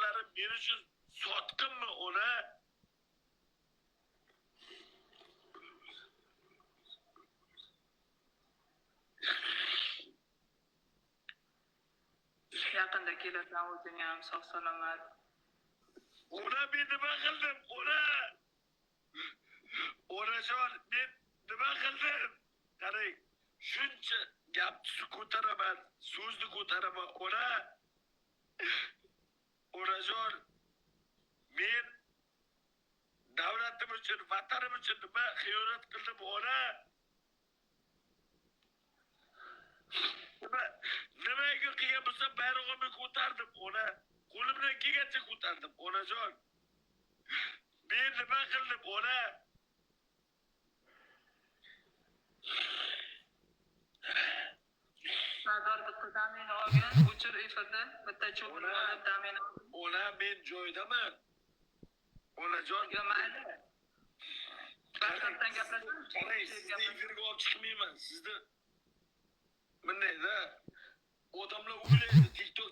a'zolarim men uchun sotqinmi ona? Yaqinda kelasan o'zing ham sog' salomat. Ona men nima qildim? Ona! Onajon, men nima qildim? Qarang, shuncha gapni ko'taraman, so'zni ko'taraman, ona. Onajon, men davlatim uchun, vatanim uchun nima xiyonat qildim, ona? Nimaga qilgan bo'lsam, bayrog'imni ko'tardim, ona. Qo'limdan kelgancha ko'tardim, onajon. Men nima qildim, ona? Sardor bitta damini olgan, o'chir efirda bitta cho'pni olib damini. Ona, men joydaman. Onajon, Yo mayli. WhatsAppdan gaplashamiz. qarang, sizni efirga olib chiqmayman. Sizni bundayda odamlar o'ylaydi, TikTok